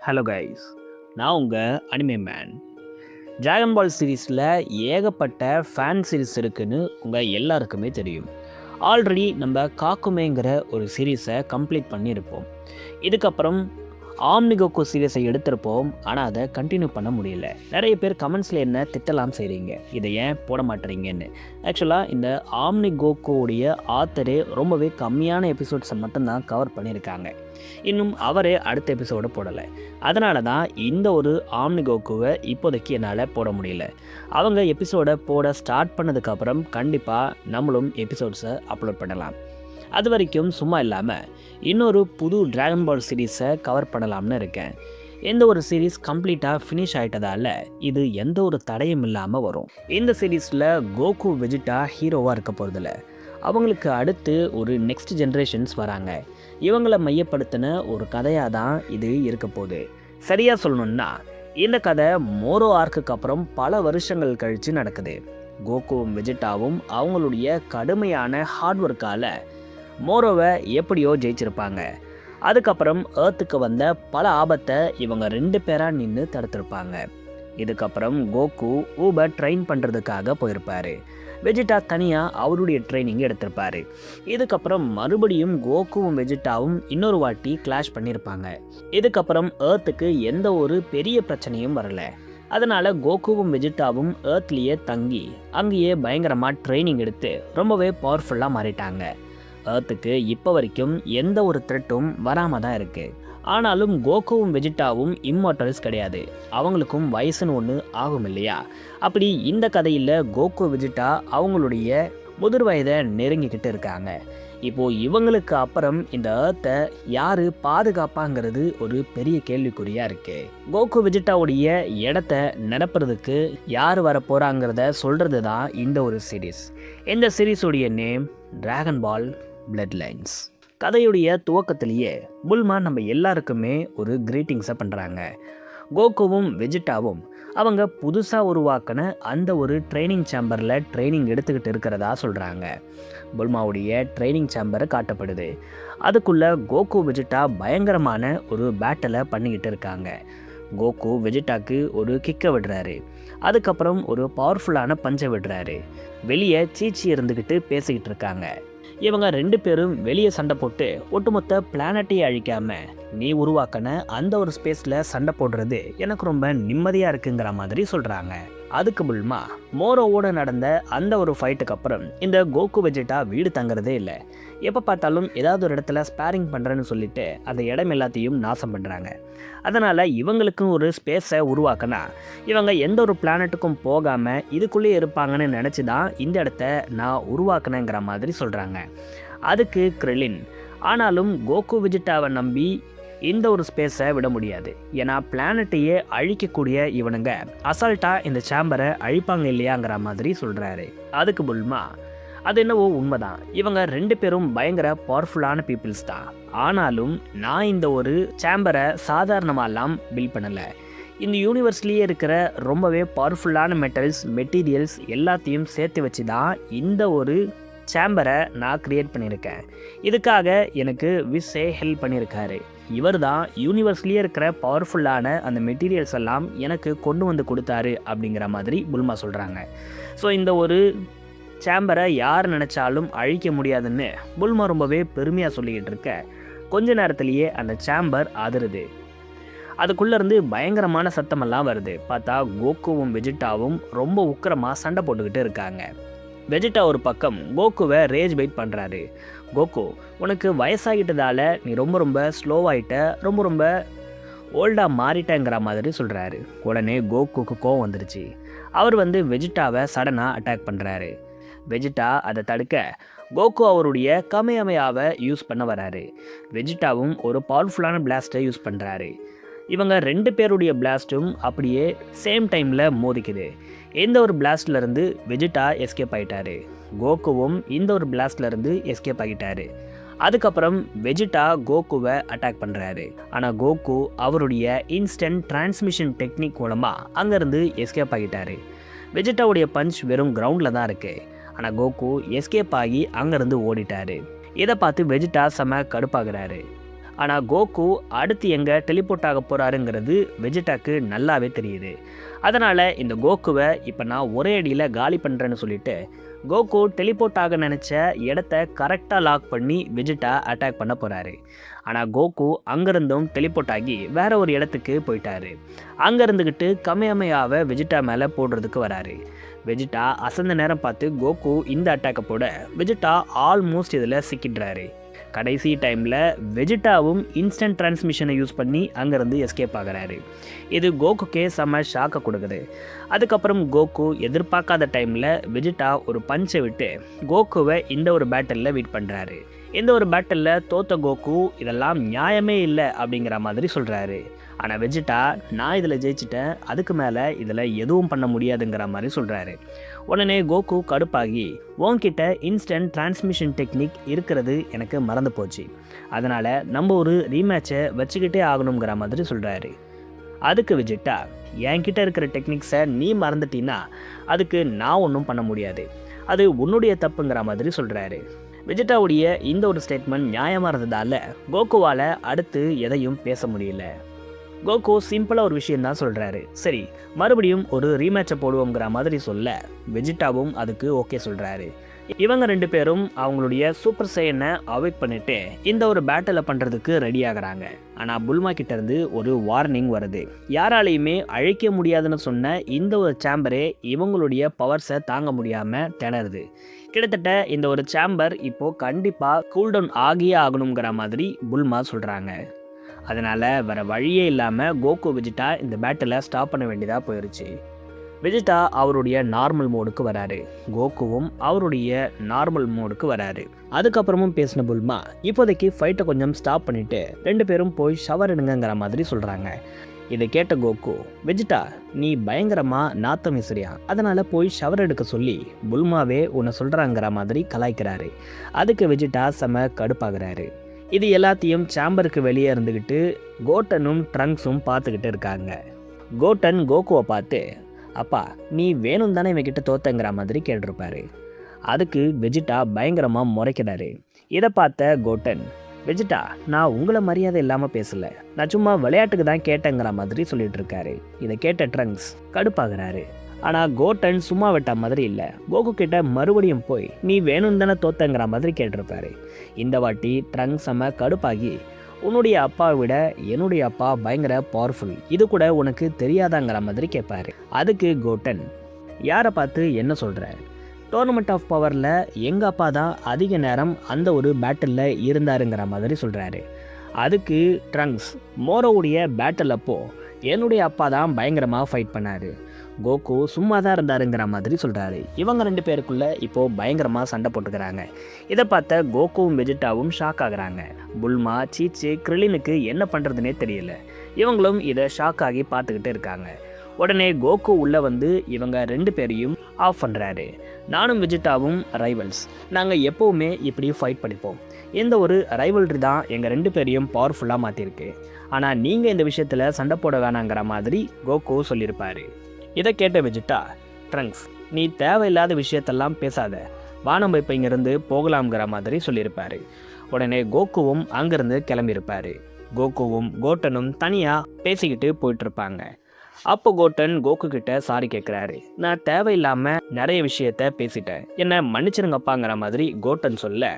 Hello guys, நான் உங்கள் anime man. Dragon பால் சீரீஸில் ஏகப்பட்ட ஃபேன் சீரீஸ் இருக்குதுன்னு உங்கள் எல்லாருக்குமே தெரியும். ஆல்ரெடி நம்ம காக்குமேங்கிற ஒரு சீரீஸை கம்ப்ளீட் பண்ணியிருப்போம். இதுக்கப்புறம் ஆம்னிகோக்கு சீரீஸை எடுத்திருப்போம், ஆனால் அதை கண்டினியூ பண்ண முடியல. நிறைய பேர் கமெண்ட்ஸில் என்ன திட்டலாம் செய்கிறீங்க, இதை ஏன் போட மாட்டேறீங்கன்னு. ஆக்சுவலாக இந்த ஆம்னிகோக்கோடைய ஆத்தரே ரொம்பவே கம்மியான எபிசோட்ஸை மட்டும்தான் கவர் பண்ணியிருக்காங்க. இன்னும் அவரே அடுத்த எபிசோடு போடலை. அதனால தான் இந்த ஒரு ஆம்னிகோக்குவை இப்போதைக்கு என்னால் போட முடியல. அவங்க எபிசோடை போட ஸ்டார்ட் பண்ணதுக்கப்புறம் கண்டிப்பாக நம்மளும் எபிசோட்ஸை அப்லோட் பண்ணலாம். அது வரைக்கும் சும்மா இல்லாமல் இன்னொரு புது டிராகன் பால் சீரீஸை கவர் பண்ணலாம்னு இருக்கேன். எந்த ஒரு சீரீஸ் கம்ப்ளீட்டாக ஃபினிஷ் ஆகிட்டதால் இது எந்த ஒரு தடையும் இல்லாமல் வரும். இந்த சீரீஸில் கோகு வெஜிட்டா ஹீரோவாக இருக்க போகிறதில்ல. அவங்களுக்கு அடுத்து ஒரு நெக்ஸ்ட் ஜென்ரேஷன்ஸ் வராங்க. இவங்களை மையப்படுத்தின ஒரு கதையாக தான் இது இருக்க போகுது. சரியாக சொல்லணுன்னா இந்த கதை மோரோ ஆர்க்குக்கு அப்புறம் பல வருஷங்கள் கழித்து நடக்குது. கோகுவும் வெஜிட்டாவும் அவங்களுடைய கடுமையான ஹார்ட் ஒர்க்கால் மோரோவை எப்படியோ ஜெயிச்சிருப்பாங்க. அதுக்கப்புறம் ஏர்த்துக்கு வந்த பல ஆபத்தை இவங்க 2 பேராக நின்று தடுத்திருப்பாங்க. இதுக்கப்புறம் கோகு ஊபை ட்ரெயின் பண்ணுறதுக்காக போயிருப்பார். வெஜிட்டா தனியாக அவருடைய ட்ரைனிங் எடுத்திருப்பார். இதுக்கப்புறம் மறுபடியும் கோகுவும் வெஜிட்டாவும் இன்னொரு வாட்டி கிளாஷ் பண்ணியிருப்பாங்க. இதுக்கப்புறம் ஏர்த்துக்கு எந்த ஒரு பெரிய பிரச்சனையும் வரல. அதனால் கோகுவும் வெஜிட்டாவும் ஏர்த்லேயே தங்கி அங்கேயே பயங்கரமாக ட்ரைனிங் எடுத்து ரொம்பவே பவர்ஃபுல்லாக மாறிட்டாங்க. ஏர்த்துக்கு இப்போ வரைக்கும் எந்த ஒரு த்ரெட்டும் வராமல் தான் இருக்குது. ஆனாலும் கோகுவும் வெஜிட்டாவும் இம்மார்டல்ஸ் கிடையாது. அவங்களுக்கும் வயசுன்னு ஒன்று ஆகும் இல்லையா? அப்படி இந்த கதையில் கோகு வெஜிட்டா அவங்களுடைய முதிர் வயதை நெருங்கிக்கிட்டு இருக்காங்க. இப்போது இவங்களுக்கு அப்புறம் இந்த ஏர்த்தை யார் பாதுகாப்பாங்கிறது ஒரு பெரிய கேள்விக்குறியாக இருக்குது. கோகு வெஜிட்டாவுடைய இடத்த நிரப்புறதுக்கு யார் வர போகிறாங்கிறத சொல்கிறது தான் இந்த ஒரு சீரீஸ். இந்த சீரீஸுடைய நேம் டிராகன் பால் பிளட் லைன்ஸ். கதையுடைய துவக்கத்திலேயே புல்மா நம்ம எல்லாருக்குமே ஒரு கிரீட்டிங்ஸை பண்ணுறாங்க. கோகுவும் வெஜிட்டாவும் அவங்க புதுசாக உருவாக்கின அந்த ஒரு ட்ரைனிங் சேம்பரில் ட்ரைனிங் எடுத்துக்கிட்டு இருக்கிறதா சொல்கிறாங்க. புல்மாவுடைய ட்ரைனிங் சேம்பரை காட்டப்படுது. அதுக்குள்ளே கோகு வெஜிட்டா பயங்கரமான ஒரு பேட்டலை பண்ணிக்கிட்டு இருக்காங்க. கோகு வெஜிட்டாக்கு ஒரு கிக்கை விடுறாரு. அதுக்கப்புறம் ஒரு பவர்ஃபுல்லான பஞ்சை விடுறாரு. வெளியே சீச்சி இருந்துக்கிட்டு பேசிக்கிட்டு இருக்காங்க. இவங்க 2 பேரும் வெளியே சண்டை போட்டு ஒட்டுமொத்த பிளானட்டையே அழிக்காம நீ உருவாக்கின அந்த ஒரு ஸ்பேஸில் சண்டை போடுறது எனக்கு ரொம்ப நிம்மதியாக இருக்குங்கிற மாதிரி சொல்கிறாங்க. அதுக்கு புல்மா மோரோவோடு நடந்த அந்த ஒரு ஃபைட்டுக்கு அப்புறம் இந்த கோகு வெஜிட்டா வீடு தங்குறதே இல்லை. எப்போ பார்த்தாலும் ஏதாவது ஒரு இடத்துல ஸ்பேரிங் பண்ணுறேன்னு சொல்லிட்டு அந்த இடம் எல்லாத்தையும் நாசம் பண்ணுறாங்க. அதனால் இவங்களுக்கும் ஒரு ஸ்பேஸை உருவாக்கினா இவங்க எந்த ஒரு பிளானட்டுக்கும் போகாமல் இதுக்குள்ளேயே இருப்பாங்கன்னு நினச்சி தான் இந்த இடத்த நான் உருவாக்கினேங்கிற மாதிரி சொல்கிறாங்க. அதுக்கு கிரிலின் ஆனாலும் கோகு வெஜிட்டாவை நம்பி இந்த ஒரு ஸ்பேஸை விட முடியாது. ஏன்னா பிளானட்டையே அழிக்கக்கூடிய இவனுங்க அசால்ட்டாக இந்த சேம்பரை அழிப்பாங்க இல்லையாங்கிற மாதிரி சொல்கிறாரு. அதுக்கு புல்மா அது என்னவோ உண்மைதான், இவங்க 2 பேரும் பயங்கர பவர்ஃபுல்லான பீப்புள்ஸ் தான். ஆனாலும் நான் இந்த ஒரு சேம்பரை சாதாரணமாலாம் பில்ட் பண்ணலை. இந்த யூனிவர்ஸ்லேயே இருக்கிற ரொம்பவே பவர்ஃபுல்லான மெட்டீரியல்ஸ் எல்லாத்தையும் சேர்த்து வச்சு தான் இந்த ஒரு சேம்பரை நான் க்ரியேட் பண்ணியிருக்கேன். இதுக்காக எனக்கு விஸ்ஸே ஹெல்ப் பண்ணியிருக்காரு. இவர் தான் யூனிவர்ஸ்லேயே இருக்கிற பவர்ஃபுல்லான அந்த மெட்டீரியல்ஸ் எல்லாம் எனக்கு கொண்டு வந்து கொடுத்தாரு அப்படிங்கிற மாதிரி புல்மா சொல்கிறாங்க. ஸோ இந்த ஒரு சேம்பரை யார் நினச்சாலும் அழிக்க முடியாதுன்னு புல்மா ரொம்பவே பெருமையாக சொல்லிக்கிட்டு இருக்க கொஞ்ச நேரத்திலேயே அந்த சேம்பர் அதிருது. அதுக்குள்ளேருந்து பயங்கரமான சத்தமெல்லாம் வருது. பார்த்தா கோகுவும் வெஜிட்டாவும் ரொம்ப உக்கிரமாக சண்டை போட்டுக்கிட்டு இருக்காங்க. வெஜிட்டா ஒரு பக்கம் கோகுவை ரேஜ் பைட் பண்ணுறாரு. கோகு, உனக்கு வயசாகிட்டதால நீ ரொம்ப ஸ்லோவாகிட்ட, ரொம்ப ஓல்டாக மாறிட்டேங்கிற மாதிரி சொல்கிறாரு. உடனே கோகுக்கு கோவம் வந்துருச்சு. அவர் வெஜிட்டாவை சடனாக அட்டாக் பண்ணுறாரு. வெஜிட்டா அதை தடுக்க கோகு அவருடைய கமையமையாவை யூஸ் பண்ண வராரு. வெஜிட்டாவும் ஒரு பவர்ஃபுல்லான பிளாஸ்ட்டை யூஸ் பண்ணுறாரு. இவங்க 2 பேருடைய பிளாஸ்ட்டும் அப்படியே சேம் டைமில் மோதிக்குது. இந்த ஒரு பிளாஸ்ட்லேருந்து வெஜிட்டா எஸ்கேப் ஆகிட்டாரு. கோகுவும் இந்த ஒரு பிளாஸ்ட்லேருந்து எஸ்கேப் ஆகிட்டாரு. அதுக்கப்புறம் வெஜிட்டா கோகுவை அட்டாக் பண்ணுறாரு. ஆனால் கோகு அவருடைய இன்ஸ்டன்ட் டிரான்ஸ்மிஷன் டெக்னிக் மூலமாக அங்கேருந்து எஸ்கேப் ஆகிட்டாரு. வெஜிட்டாவுடைய பஞ்ச் வெறும் கிரவுண்டில் தான் இருக்குது. ஆனால் கோகு எஸ்கேப் ஆகி அங்கேருந்து ஓடிட்டாரு. இதை பார்த்து வெஜிட்டா செம கடுப்பாகிறாரு. ஆனால் கோகு அடுத்து எங்கே டெலிபோர்ட் ஆக போகிறாருங்கிறது வெஜிடாக்கு நல்லாவே தெரியுது. அதனால் இந்த கோகுவை இப்போ நான் ஒரே அடியில் காலி பண்ணுறேன்னு சொல்லிட்டு கோகு டெலிபோர்ட் ஆக நினச்ச இடத்த கரெக்டாக லாக் பண்ணி வெஜிடா அட்டாக் பண்ண போகிறாரு. ஆனால் கோகு அங்கேருந்தும் டெலிபோர்ட் ஆகி வேற ஒரு இடத்துக்கு போயிட்டாரு. அங்கே இருந்துக்கிட்டு கமையமையாவை வெஜிடா மேலே போடுறதுக்கு வராரு. வெஜிடா அசந்த நேரம் பார்த்து கோகு இந்த அட்டாக்கை போட வெஜிடா ஆல்மோஸ்ட் இதில் சிக்கிடுறாரு. கடைசி டைமில் வெஜிடாவும் இன்ஸ்டன்ட் டிரான்ஸ்மிஷனை யூஸ் பண்ணி அங்கேருந்து எஸ்கேப் ஆகிறாரு. இது கோகுக்கே செம்ம ஷாக்கை கொடுக்குது. அதுக்கப்புறம் கோகு எதிர்பார்க்காத டைமில் வெஜிடா ஒரு பஞ்சை விட்டு கோகுவை இந்த ஒரு பேட்டலில் வீட் பண்ணுறாரு. இந்த ஒரு பேட்டலில் தோத்த கோகு இதெல்லாம் நியாயமே இல்லை அப்படிங்கிற மாதிரி சொல்கிறாரு. ஆனால் வெஜிடா நான் இதில் ஜெயிச்சிட்டேன், அதுக்கு மேலே இதில் எதுவும் பண்ண முடியாதுங்கிற மாதிரி சொல்கிறாரு. உடனே கோகு கடுப்பாகி உன்கிட்ட இன்ஸ்டன்ட் டிரான்ஸ்மிஷன் டெக்னிக் இருக்கிறது எனக்கு மறந்து போச்சு, அதனால் நம்ம ஒரு ரீமேட்சை வச்சுக்கிட்டே ஆகணுங்கிற மாதிரி சொல்கிறாரு. அதுக்கு வெஜிடா என்கிட்ட இருக்கிற டெக்னிக்ஸை நீ மறந்துட்டீன்னா அதுக்கு நான் ஒன்றும் பண்ண முடியாது, அது உன்னுடைய தப்புங்கிற மாதிரி சொல்கிறாரு. வெஜிடாவுடைய இந்த ஒரு ஸ்டேட்மெண்ட் நியாயமாக இருந்ததால் கோகுவால் அடுத்து எதையும் பேச முடியல. கோகு சிம்பிளாக ஒரு விஷயம் தான் சொல்கிறாரு. சரி, மறுபடியும் ஒரு ரீமேட்சை போடுவோங்கிற மாதிரி சொல்ல வெஜிடாவும் அதுக்கு ஓகே சொல்கிறாரு. இவங்க ரெண்டு பேரும் அவங்களுடைய சூப்பர் சையனை அவாய்ட் பண்ணிட்டு இந்த ஒரு பேட்டலை பண்ணுறதுக்கு ரெடி ஆகிறாங்க. ஆனால் புல்மா கிட்டேருந்து ஒரு வார்னிங் வருது. யாராலையுமே அழிக்க முடியாதுன்னு சொன்ன இந்த ஒரு சேம்பரே இவங்களுடைய பவர்ஸை தாங்க முடியாமல் திணறுது. கிட்டத்தட்ட இந்த ஒரு சேம்பர் இப்போது கண்டிப்பாக கூல்டவுன் ஆகியே ஆகணுங்கிற மாதிரி புல்மா சொல்கிறாங்க. அதனால் வேறு வழியே இல்லாமல் கோகு வெஜிடா இந்த பேட்டிலை ஸ்டாப் பண்ண வேண்டியதாக போயிடுச்சு. வெஜிடா அவருடைய நார்மல் மோடுக்கு வராரு, கோகுவும் அவருடைய நார்மல் மோடுக்கு வராரு. அதுக்கப்புறமும் பேசின புல்மா இப்போதைக்கு ஃபைட்டை கொஞ்சம் ஸ்டாப் பண்ணிவிட்டு ரெண்டு பேரும் போய் ஷவர் எடுங்கிற மாதிரி சொல்கிறாங்க. இதை கேட்ட கோகு, வெஜிடா நீ பயங்கரமாக நாத்தம் வீசுறியா, அதனால் போய் ஷவர் எடுக்க சொல்லி புல்மாவே உன்னை சொல்கிறாங்கிற மாதிரி கலாய்க்கிறாரு. அதுக்கு வெஜிடா செம கடுப்பாகிறாரு. இது எல்லாத்தையும் சேம்பருக்கு வெளியே இருந்துக்கிட்டு கோட்டனும் ட்ரங்க்ஸும் பார்த்துக்கிட்டு இருக்காங்க. கோட்டன் கோகுவை பார்த்து, அப்பா நீ வேணும் தானே இவங்கிட்ட தோத்தங்கிற மாதிரி கேட்டிருப்பாரு. அதுக்கு வெஜிடா பயங்கரமாக முறைக்கிறாரு. இதை பார்த்த கோட்டன், வெஜிடா நான் உங்களை மரியாதை இல்லாமல் பேசலை, நான் சும்மா விளையாட்டுக்கு தான் கேட்டேங்கிற மாதிரி சொல்லிட்டு இருக்காரு. இதை கேட்ட ட்ரங்க்ஸ் கடுப்பாகிறாரு. ஆனால் கோட்டன் சும்மா விட்ட மாதிரி இல்லை, கோகு கிட்ட மறுபடியும் போய் நீ வேணும் தானே தோத்தங்கிற மாதிரி கேட்டிருப்பாரு. இந்த வாட்டி ட்ரங்க் செம்ம கடுப்பாகி, உன்னுடைய அப்பாவை விட என்னுடைய அப்பா பயங்கர பவர்ஃபுல், இது கூட உனக்கு தெரியாதாங்கிற மாதிரி கேட்பாரு. அதுக்கு கோட்டன், யாரை பார்த்து என்ன சொல்கிற, டோர்னமெண்ட் ஆஃப் பவரில் எங்கள் அப்பா தான் அதிக நேரம் அந்த ஒரு பேட்டிலில் இருந்தாருங்கிற மாதிரி சொல்கிறாரு. அதுக்கு ட்ரங்க்ஸ், மோரோவுடைய பேட்டில் அப்போ என்னுடைய அப்பா தான் பயங்கரமாக ஃபைட் பண்ணார், கோகு சும்மா தான் இருந்தாருங்கிற மாதிரி சொல்கிறாரு. இவங்க ரெண்டு பேருக்குள்ளே இப்போது பயங்கரமாக சண்டை போட்டுக்கிறாங்க. இதை பார்த்த கோகுவும் வெஜிடாவும் ஷாக் ஆகுறாங்க. புல்மா சீச்சு கிரிலினுக்கு என்ன பண்ணுறதுனே தெரியல. இவங்களும் இதை ஷாக் ஆகி பார்த்துக்கிட்டு இருக்காங்க. உடனே கோகு உள்ளே வந்து இவங்க ரெண்டு பேரையும் ஆஃப் பண்ணுறாரு. நானும் வெஜிடாவும் ரைவல்ஸ், நாங்கள் எப்போவுமே இப்படி ஃபைட் பண்ணிப்போம், இந்த ஒரு ரைவல்ரி தான் எங்கள் ரெண்டு பேரையும் பவர்ஃபுல்லாக மாற்றிருக்கு, ஆனால் நீங்கள் இந்த விஷயத்தில் சண்டை போட வேணாங்கிற மாதிரி கோகு சொல்லியிருப்பார். இதை கேட்ட வெஜிடா, ட்ரங்க்ஸ் நீ தேவையில்லாத விஷயத்தெல்லாம் பேசாத, வா நம்ம இப்போ இங்கேருந்து போகலாம்ங்கிற மாதிரி சொல்லியிருப்பார். உடனே கோகுவும் அங்கேருந்து கிளம்பியிருப்பார். கோகுவும் கோட்டனும் தனியாக பேசிக்கிட்டு போயிட்டுருப்பாங்க. அப்போ கோட்டன் கோகு கிட்ட சாரி கேட்குறாரு. நான் தேவையில்லாமல் நிறைய விஷயத்த பேசிட்டேன், என்னை மன்னிச்சிருங்கப்பாங்கிற மாதிரி கோட்டன் சொல்ல,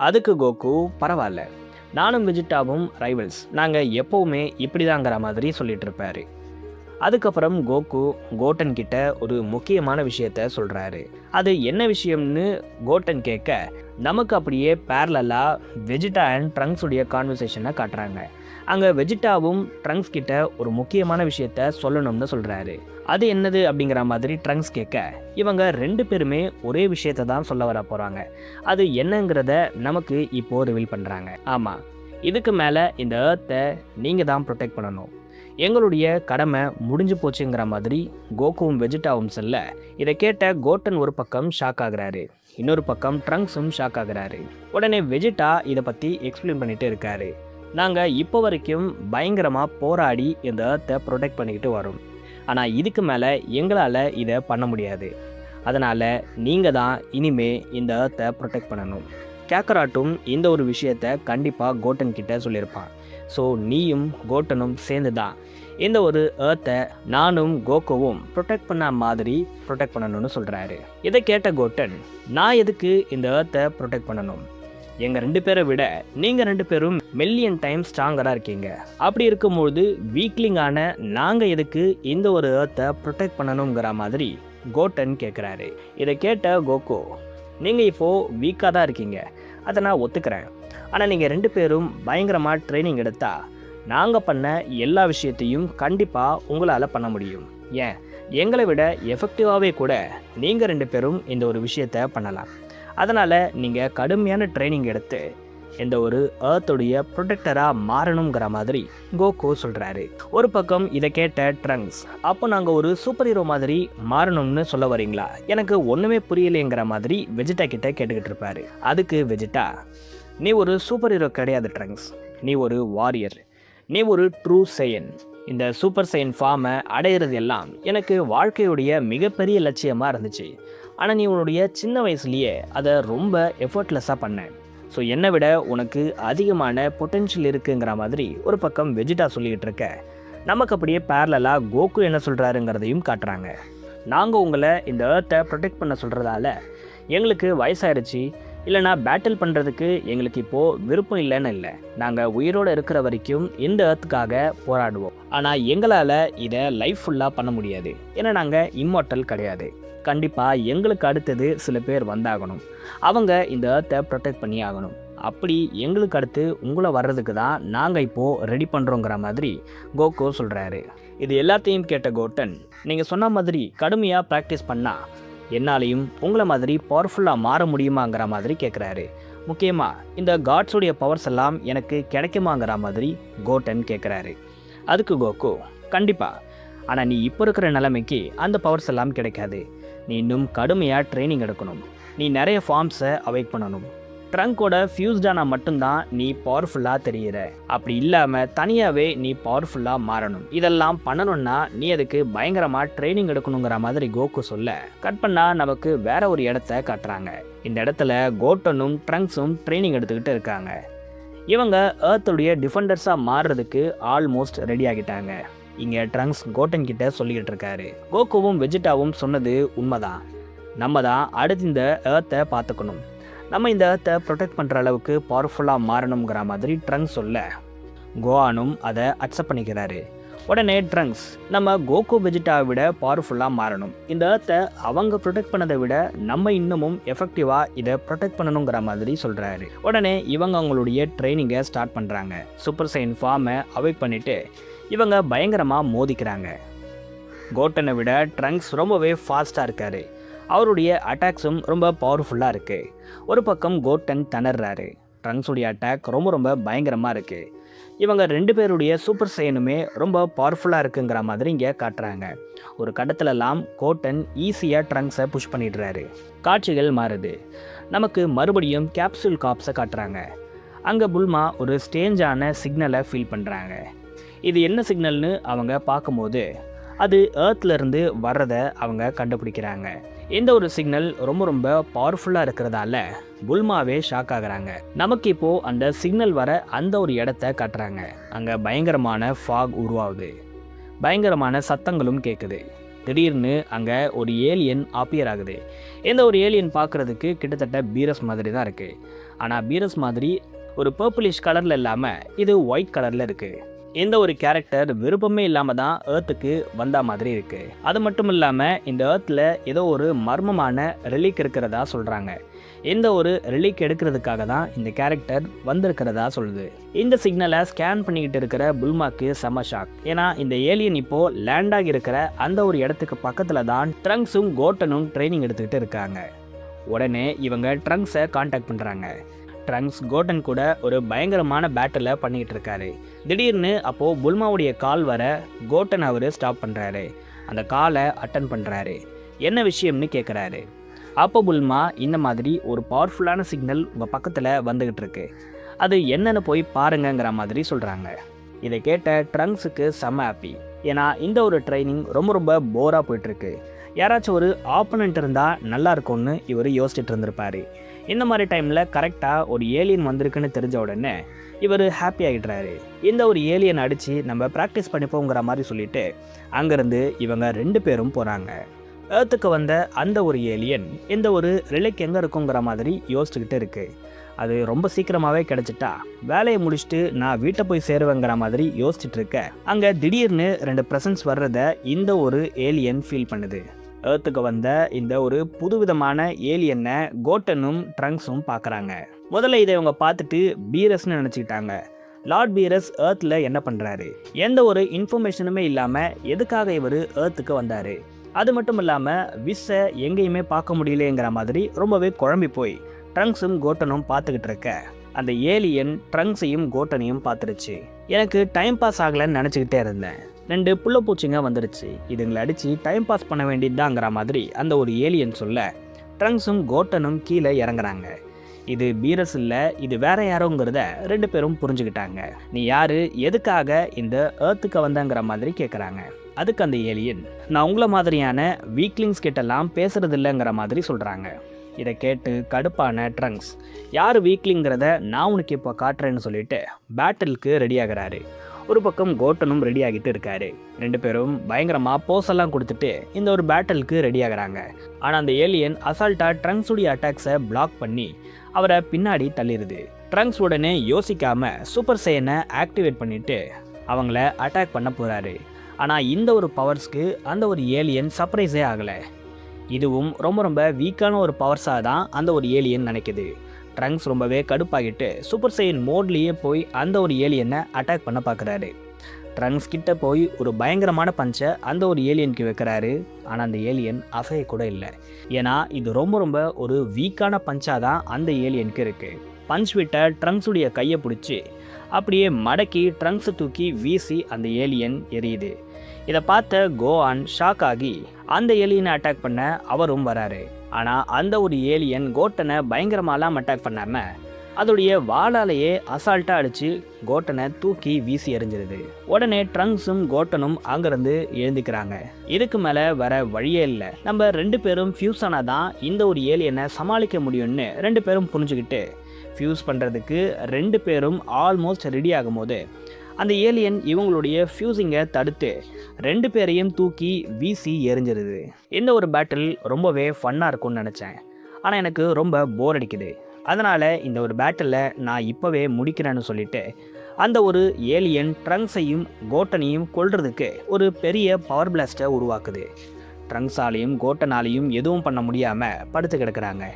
அதுக்கு கோகு, பரவாயில்ல, நானும் வெஜிடாவும் ரைவல்ஸ், நாங்கள் எப்போவுமே இப்படி தாங்கிற மாதிரி சொல்லிட்டு இருப்பாரு. அதுக்கப்புறம் கோகு கோட்டன் கிட்ட ஒரு முக்கியமான விஷயத்த சொல்கிறாரு. அது என்ன விஷயம்னு கோட்டன் கேட்க, நமக்கு அப்படியே பேரலாக வெஜிடா அண்ட் ட்ரங்க்ஸுடைய கான்வர்சேஷனை காட்டுறாங்க. அங்கே வெஜிடாவும் ட்ரங்க்ஸ் கிட்ட ஒரு முக்கியமான விஷயத்த சொல்லணும்னு சொல்கிறாரு. அது என்னது அப்படிங்கிற மாதிரி ட்ரங்க்ஸ் கேட்க, இவங்க ரெண்டு பேருமே ஒரே விஷயத்தை தான் சொல்ல வர போகிறாங்க, அது என்னங்கிறத நமக்கு இப்போது ரிவீல் பண்ணுறாங்க. ஆமாம், இதுக்கு மேலே இந்த ஏர்த்தை நீங்கள் தான் ப்ரொடெக்ட் பண்ணணும், எங்களுடைய கடமை முடிஞ்சு போச்சுங்கிற மாதிரி கோகுவும் வெஜிடாவும் சொல்ல, இதை கேட்ட கோட்டன் ஒரு பக்கம் ஷாக் ஆகுறாரு, இன்னொரு பக்கம் ட்ரங்க்ஸும் ஷாக் ஆகுறாரு. உடனே வெஜிடா இதை பற்றி எக்ஸ்பிளைன் பண்ணிட்டு இருக்காரு. நாங்கள் இப்போ வரைக்கும் பயங்கரமாக போராடி இந்த ஏர்த்தை ப்ரொடெக்ட் பண்ணிக்கிட்டு வரோம், ஆனால் இதுக்கு மேலே எங்களால் இதை பண்ண முடியாது, அதனால் நீங்கள் தான் இனிமே இந்த ஏர்த்தை ப்ரொடெக்ட் பண்ணணும். கேக்கராட்டும் இந்த ஒரு விஷயத்தை கண்டிப்பாக கோட்டன் கிட்ட சொல்லியிருப்பான். ஸோ நீயும் கோட்டனும் சேர்ந்து தான் இந்த ஒரு ஏர்த்தை நானும் கோகுவும் ப்ரொடெக்ட் பண்ண மாதிரி ப்ரொடெக்ட் பண்ணணும்னு சொல்கிறாரு. இதை கேட்ட கோட்டன், நான் எதுக்கு இந்த ஏர்த்தை ப்ரொடெக்ட் பண்ணணும்? எங்கள் 2 பேரை விட நீங்கள் 2 பேரும் மில்லியன் டைம் ஸ்ட்ராங்கராக இருக்கீங்க. அப்படி இருக்கும்போது வீக்லிங்கான நாங்கள் எதுக்கு இந்த ஒரு ஏர்த்தை ப்ரொடெக்ட் பண்ணணுங்கிற மாதிரி கோட்டன் கேட்குறாரு. இதை கேட்ட கோகு, நீங்கள் இப்போது வீக்காக தான் இருக்கீங்க, அதை நான் ஒத்துக்கிறேன். ஆனால் நீங்கள் 2 பேரும் பயங்கரமாக ட்ரைனிங் எடுத்தால் நாங்கள் பண்ண எல்லா விஷயத்தையும் கண்டிப்பாக உங்களால் பண்ண முடியும். ஏன், எங்களை விட எஃபெக்டிவாகவே கூட நீங்கள் 2 பேரும் இந்த ஒரு விஷயத்தை பண்ணலாம். அதனால் நீங்கள் கடுமையான ட்ரைனிங் எடுத்து இந்த ஒரு ஏர்த்துடைய ப்ரொடெக்டராக மாறணுங்கிற மாதிரி கோகு சொல்கிறாரு. ஒரு பக்கம் இதை கேட்ட ட்ரங்க்ஸ், அப்போ நாங்கள் ஒரு சூப்பர் ஹீரோ மாதிரி மாறணும்னு சொல்ல வரீங்களா? எனக்கு ஒன்றுமே புரியலைங்கிற மாதிரி வெஜிடா கிட்ட கேட்டுக்கிட்டு இருப்பாரு. அதுக்கு வெஜிடா, நீ ஒரு சூப்பர் ஹீரோ கிடையாது ட்ரங்க்ஸ், நீ ஒரு வாரியர், நீ ஒரு ட்ரூ சையன். இந்த சூப்பர் சையன் ஃபார்மை அடையிறது எல்லாம் எனக்கு வாழ்க்கையுடைய மிகப்பெரிய லட்சியமாக இருந்துச்சு. ஆனால் நீ உன்னுடைய சின்ன வயசுலேயே அதை ரொம்ப எஃபர்ட்லெஸ்ஸாக பண்ண. ஸோ என்னை விட உனக்கு அதிகமான பொட்டென்ஷியல் இருக்குங்கிற மாதிரி ஒரு பக்கம் வெஜிடா சொல்லிக்கிட்டு இருக்க, நமக்கு அப்படியே பேரலாக கோகு என்ன சொல்கிறாருங்கிறதையும் காட்டுறாங்க. நாங்கள் உங்களை இந்த ஏர்த்தை ப்ரொடெக்ட் பண்ண சொல்கிறதால எங்களுக்கு வயசாயிருச்சு, இல்லைனா பேட்டில் பண்ணுறதுக்கு எங்களுக்கு இப்போது விருப்பம் இல்லைன்னு இல்லை. நாங்கள் உயிரோடு இருக்கிற வரைக்கும் இந்த ஏர்த்துக்காக போராடுவோம். ஆனால் எங்களால் இதை லைஃப் ஃபுல்லாக பண்ண முடியாது. ஏன்னா நாங்கள் இம்மார்ட்டல் கிடையாது. கண்டிப்பாக எங்களுக்கு அடுத்தது சில பேர் வந்தாகணும். அவங்க இந்த ஏர்த்தை ப்ரொடெக்ட் பண்ணி ஆகணும். அப்படி எங்களுக்கு அடுத்து உங்களை வர்றதுக்கு தான் நாங்கள் இப்போது ரெடி பண்ணுறோங்கிற மாதிரி கோகு சொல்கிறாரு. இது எல்லாத்தையும் கேட்ட கோட்டன், நீங்கள் சொன்ன மாதிரி கடுமையாக ப்ராக்டிஸ் பண்ணால் என்னாலையும் உங்களை மாதிரி பவர்ஃபுல்லாக மாற முடியுமாங்கிற மாதிரி கேட்குறாரு. முக்கியமாக இந்த காட்ஸுடைய பவர்ஸ் எல்லாம் எனக்கு கிடைக்குமாங்கிற மாதிரி கோட்டன் கேட்குறாரு. அதுக்கு கோகு, கண்டிப்பாக, ஆனால் நீ இப்போ இருக்கிற நிலைமைக்கு அந்த பவர்ஸ் எல்லாம் கிடைக்காது. நீ இன்னும் கடுமையாக ட்ரைனிங் எடுக்கணும். நீ நிறைய ஃபார்ம்ஸை அவைக் பண்ணணும். ட்ரங்கோட ஃபியூஸ்டானா மட்டும்தான் நீ பவர்ஃபுல்லாக தெரிகிற. அப்படி இல்லாமல் தனியாகவே நீ பவர்ஃபுல்லாக மாறணும். இதெல்லாம் பண்ணணும்னா நீ அதுக்கு பயங்கரமாக ட்ரைனிங் எடுக்கணுங்கிற மாதிரி கோகு சொல்ல, கட் பண்ணால் நமக்கு வேற ஒரு இடத்த காட்டுறாங்க. இந்த இடத்துல கோட்டனும் ட்ரங்க்ஸும் ட்ரைனிங் எடுத்துக்கிட்டு இருக்காங்க. இவங்க ஏர்த்துடைய டிஃபெண்டர்ஸாக மாறுறதுக்கு ஆல்மோஸ்ட் ரெடி ஆகிட்டாங்க. இங்கே ட்ரங்க்ஸ் கோட்டன் கிட்ட சொல்லிக்கிட்டு இருக்காரு, கோகுவும் வெஜிடாவும் சொன்னது உண்மைதான். நம்ம தான் அடுத்து இந்த ஏர்த்தை பார்த்துக்கணும். நம்ம இந்த ஏர்த்தை ப்ரொடெக்ட் பண்ணுற அளவுக்கு பவர்ஃபுல்லாக மாறணுங்கிற மாதிரி ட்ரங்க்ஸ் சொல்ல, கோவானும் அதை அக்செப்ட் பண்ணிக்கிறாரு. உடனே ட்ரங்க்ஸ், நம்ம கோகு வெஜிடாவை விட பவர்ஃபுல்லாக மாறணும். இந்த ஏர்த்தை அவங்க ப்ரொடெக்ட் பண்ணதை விட நம்ம இன்னமும் எஃபெக்டிவாக இதை ப்ரொடெக்ட் பண்ணணுங்கிற மாதிரி சொல்கிறாரு. உடனே இவங்க அவங்களுடைய ட்ரைனிங்கை ஸ்டார்ட் பண்ணுறாங்க. சூப்பர் சைன் ஃபார்மை அவைக் பண்ணிவிட்டு இவங்க பயங்கரமாக மோதிக்கிறாங்க. கோட்டனை விட ட்ரங்க்ஸ் ரொம்பவே ஃபாஸ்ட்டாக இருக்கார். அவருடைய அட்டாக்ஸும் ரொம்ப பவர்ஃபுல்லாக இருக்குது. ஒரு பக்கம் கோட்டன் திணறாரு. ட்ரங்க்ஸுடைய அட்டாக் ரொம்ப பயங்கரமாக இருக்குது. இவங்க 2 பேருடைய சூப்பர் சைனுமே ரொம்ப பவர்ஃபுல்லாக இருக்குங்கிற மாதிரி இங்கே காட்டுறாங்க. ஒரு கட்டத்துலலாம் கோட்டன் ஈஸியாக ட்ரங்க்ஸை புஷ் பண்ணிடுறாரு. காட்சிகள் மாறுது. நமக்கு மறுபடியும் கேப்சூல் காப்ஸை காட்டுறாங்க. அங்கே புல்மா ஒரு ஸ்டேஞ்சான சிக்னலை ஃபீல் பண்ணுறாங்க. இது என்ன சிக்னல்னு அவங்க பார்க்கும்போது அது ஏர்த்லேருந்து வர்றதை அவங்க கண்டுபிடிக்கிறாங்க. இந்த ஒரு சிக்னல் ரொம்ப பவர்ஃபுல்லாக இருக்கிறதால புல்மாவே ஷாக் ஆகுறாங்க. நமக்கு இப்போது அந்த சிக்னல் வர அந்த ஒரு இடத்த காட்டுறாங்க. அங்கே பயங்கரமான ஃபாக் உருவாகுது. பயங்கரமான சத்தங்களும் கேட்குது. திடீர்னு அங்கே ஒரு ஏலியன் அப்பியர் ஆகுது. இந்த ஒரு ஏலியன் பார்க்குறதுக்கு கிட்டத்தட்ட பீரஸ் மாதிரி தான் இருக்குது. ஆனால் பீரஸ் மாதிரி ஒரு பர்பிளிஷ் கலரில் இல்லாமல் இது ஒயிட் கலரில் இருக்குது. இந்த ஒரு கேரக்டர் விருப்பமே இல்லாமல் தான் ஏர்த்துக்கு வந்த மாதிரி இருக்குது. அது மட்டும் இல்லாமல் இந்த ஏர்த்தில் ஏதோ ஒரு மர்மமான ரிலீக் இருக்கிறதா சொல்கிறாங்க. இந்த ஒரு ரிலீக் எடுக்கிறதுக்காக தான் இந்த கேரக்டர் வந்திருக்கிறதா சொல்லுது. இந்த சிக்னலை ஸ்கேன் பண்ணிக்கிட்டு இருக்கிற புல்மாக்கு செம ஷாக். ஏன்னா இந்த ஏலியன் இப்போது லேண்ட் ஆகி இருக்கிற அந்த ஒரு இடத்துக்கு பக்கத்தில் தான் ட்ரங்க்ஸும் கோட்டனும் ட்ரைனிங் எடுத்துக்கிட்டு இருக்காங்க. உடனே இவங்க ட்ரங்க்ஸை காண்டாக்ட் பண்ணுறாங்க. ட்ரங்க்ஸ் கோட்டன் கூட ஒரு பயங்கரமான பேட்டில் பண்ணிக்கிட்டு இருக்காரு. திடீர்னு அப்போது புல்மாவுடைய கால் வர கோட்டன் அவர் ஸ்டாப் பண்ணுறாரு. அந்த காலை அட்டன் பண்ணுறாரு. என்ன விஷயம்னு கேட்குறாரு. அப்போ புல்மா, இந்த மாதிரி ஒரு பவர்ஃபுல்லான சிக்னல் உங்கள் பக்கத்தில் வந்துக்கிட்டு இருக்கு, அது என்னன்னு போய் பாருங்கிற மாதிரி சொல்கிறாங்க. இதை கேட்ட ட்ரங்க்ஸுக்கு செம்ம ஹாப்பி. ஏன்னா இந்த ஒரு ட்ரைனிங் ரொம்ப போராக போயிட்டுருக்கு. யாராச்சும் ஒரு ஆப்போனண்ட் இருந்தால் நல்லா இருக்கும்னு இவர் யோசிச்சுட்டு இருந்திருப்பார். இந்த மாதிரி டைமில் கரெக்டாக ஒரு ஏலியன் வந்திருக்குன்னு தெரிஞ்ச உடனே இவர் ஹாப்பி ஆகிடுறாரு. இந்த ஒரு ஏலியன் அடித்து நம்ம ப்ராக்டிஸ் பண்ணிப்போங்கிற மாதிரி சொல்லிட்டு அங்கேருந்து இவங்க 2 பேரும் போகிறாங்க. ஏர்த்துக்கு வந்த அந்த ஒரு ஏலியன் இந்த ஒரு ரிலேக்கு எங்கே இருக்குங்கிற மாதிரி யோசிச்சுக்கிட்டு இருக்கு. அது ரொம்ப சீக்கிரமாகவே கிடச்சிட்டா வேலையை முடிச்சுட்டு நான் வீட்டை போய் சேருவேங்கிற மாதிரி யோசிச்சுட்டு இருக்க அங்கே திடீர்னு 2 ப்ரெசன்ஸ் வர்றத இந்த ஒரு ஏலியன் ஃபீல் பண்ணுது. ஏர்த்துக்கு வந்த இந்த ஒரு புதுவிதமான ஏலியனை கோட்டனும் ட்ரங்க்ஸும் பார்க்குறாங்க. முதல்ல இதை இவங்க பார்த்துட்டு பீரஸ்ன்னு நினச்சிக்கிட்டாங்க. லார்ட் பீரஸ் ஏர்த்தில் என்ன பண்ணுறாரு, எந்த ஒரு இன்ஃபர்மேஷனுமே இல்லாமல் எதுக்காக இவர் ஏர்த்துக்கு வந்தார், அது மட்டும் இல்லாமல் விஸ்ஸை எங்கேயுமே பார்க்க முடியலேங்கிற மாதிரி ரொம்பவே குழம்பி போய் ட்ரங்க்ஸும் கோட்டனும் பார்த்துக்கிட்டு இருக்க அந்த ஏலியன் ட்ரங்க்ஸையும் கோட்டனையும் பார்த்துருச்சு. எனக்கு டைம் பாஸ் ஆகலைன்னு நினச்சிக்கிட்டே இருந்தேன். 2 புள்ளப்பூச்சிங்க வந்துருச்சு, இதுங்களை அடித்து டைம் பாஸ் பண்ண வேண்டியதுதாங்கிற மாதிரி அந்த ஒரு ஏலியன் சொல்ல ட்ரங்க்ஸும் கோட்டனும் கீழே இறங்குறாங்க. இது பீரஸ் இல்லை, இது வேற யாரோங்கிறத 2 பேரும் புரிஞ்சுக்கிட்டாங்க. நீ யாரு, எதுக்காக இந்த ஏர்த்துக்கு வந்தங்கிற மாதிரி கேட்குறாங்க. அதுக்கு அந்த ஏலியன், நான் உங்களை மாதிரியான வீக்லிங்ஸ் கிட்டலாம் பேசுறது இல்லைங்கிற மாதிரி சொல்கிறாங்க. இதை கேட்டு கடுப்பான ட்ரங்க்ஸ், யார் வீக்லிங்கிறத நான் உனக்கு இப்போ காட்டுறேன்னு சொல்லிட்டு பேட்டிலுக்கு ரெடி ஆகிறாரு. ஒரு பக்கம் கோட்டனும் ரெடி ஆகிட்டு இருக்காரு. 2 பேரும் பயங்கரமாக போஸெல்லாம் கொடுத்துட்டு இந்த ஒரு பேட்டிலுக்கு ரெடி ஆகிறாங்க. ஆனால் அந்த ஏலியன் அசால்ட்டாக ட்ரங்க்ஸுடைய அட்டாக்ஸை பிளாக் பண்ணி அவரை பின்னாடி தள்ளிடுது. ட்ரங்க்ஸ் உடனே யோசிக்காமல் சூப்பர் சையனை ஆக்டிவேட் பண்ணிவிட்டு அவங்கள அட்டாக் பண்ண போகிறாரு. ஆனால் இந்த ஒரு பவர்ஸ்க்கு அந்த ஒரு ஏலியன் சர்ப்ரைஸே ஆகலை. இதுவும் ரொம்ப ரொம்ப வீக்கான ஒரு பவர்ஸாக தான் அந்த ஒரு ஏலியன் நினைக்குது. ட்ரங்க்ஸ் ரொம்பவே கடுப்பாகிட்டு சூப்பர் சையன் மோட்லேயே போய் அந்த ஒரு ஏலியனை அட்டாக் பண்ண பார்க்குறாரு. ட்ரங்க்ஸ் கிட்ட போய் ஒரு பயங்கரமான பஞ்சை அந்த ஒரு ஏலியனுக்கு வைக்கிறாரு. ஆனால் அந்த ஏலியன் அசைய கூட இல்லை. ஏன்னா இது ரொம்ப ரொம்ப ஒரு வீக்கான பஞ்சாக தான் அந்த ஏலியனுக்கு இருக்குது. பஞ்ச் விட்ட ட்ரங்க்ஸுடைய கையை பிடிச்சி அப்படியே மடக்கி ட்ரங்க்ஸை தூக்கி வீசி அந்த ஏலியன் எரியுது. இதை பார்த்த கோவான் ஷாக் ஆகி அந்த ஏலியனை அட்டாக் பண்ண அவரும் வராரு. ஆனால் அந்த ஒரு ஏலியன் கோட்டனை பயங்கரமாலாம் அட்டாக் பண்ணாமல் அதோடைய வாளாலேயே அசால்ட்டாக அடித்து கோட்டனை தூக்கி வீசி எறிஞ்சிருது. உடனே ட்ரங்க்ஸும் கோட்டனும் அங்கேருந்து எழுந்திக்கிறாங்க. இதுக்கு மேலே வர வழியே இல்லை, நம்ம 2 பேரும் ஃபியூஸ் ஆனால் தான் இந்த ஒரு ஏலியனை சமாளிக்க முடியும்னு 2 பேரும் புரிஞ்சுக்கிட்டு ஃபியூஸ் பண்ணுறதுக்கு 2 பேரும் ஆல்மோஸ்ட் ரெடி ஆகும்போது அந்த ஏலியன் இவங்களுடைய ஃபியூசிங்கை தடுத்து 2 பேரையும் தூக்கி வீசி எரிஞ்சிருது. இந்த ஒரு பேட்டில் ரொம்பவே ஃபன்னாக இருக்கும்னு நினச்சேன். ஆனால் எனக்கு ரொம்ப போர் அடிக்குது. அதனால் இந்த ஒரு பேட்டிலில் நான் இப்போவே முடிக்கிறேன்னு சொல்லிட்டு அந்த ஒரு ஏலியன் ட்ரங்க்ஸையும் கோட்டனையும் கொல்றதுக்கு ஒரு பெரிய பவர் பிளாஸ்ட்டை உருவாக்குது. ட்ரங்க்ஸாலையும் கோட்டனாலையும் எதுவும் பண்ண முடியாமல் படுத்து கிடக்கிறாங்க.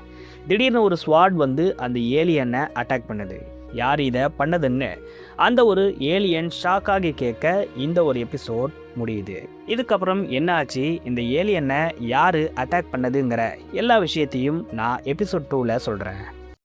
திடீர்னு ஒரு ஸ்வாட் வந்து அந்த ஏலியனை அட்டாக் பண்ணுது. யார் இதை பண்ணதுன்னு அந்த ஒரு ஏலியன் ஷாக்காகி கேட்க இந்த ஒரு எபிசோட் முடியுது. இதுக்கப்புறம் என்ன ஆச்சு, இந்த ஏலியனை யார் அட்டாக் பண்ணதுங்கிற எல்லா விஷயத்தையும் நான் எபிசோட் 2ல் சொல்கிறேன்.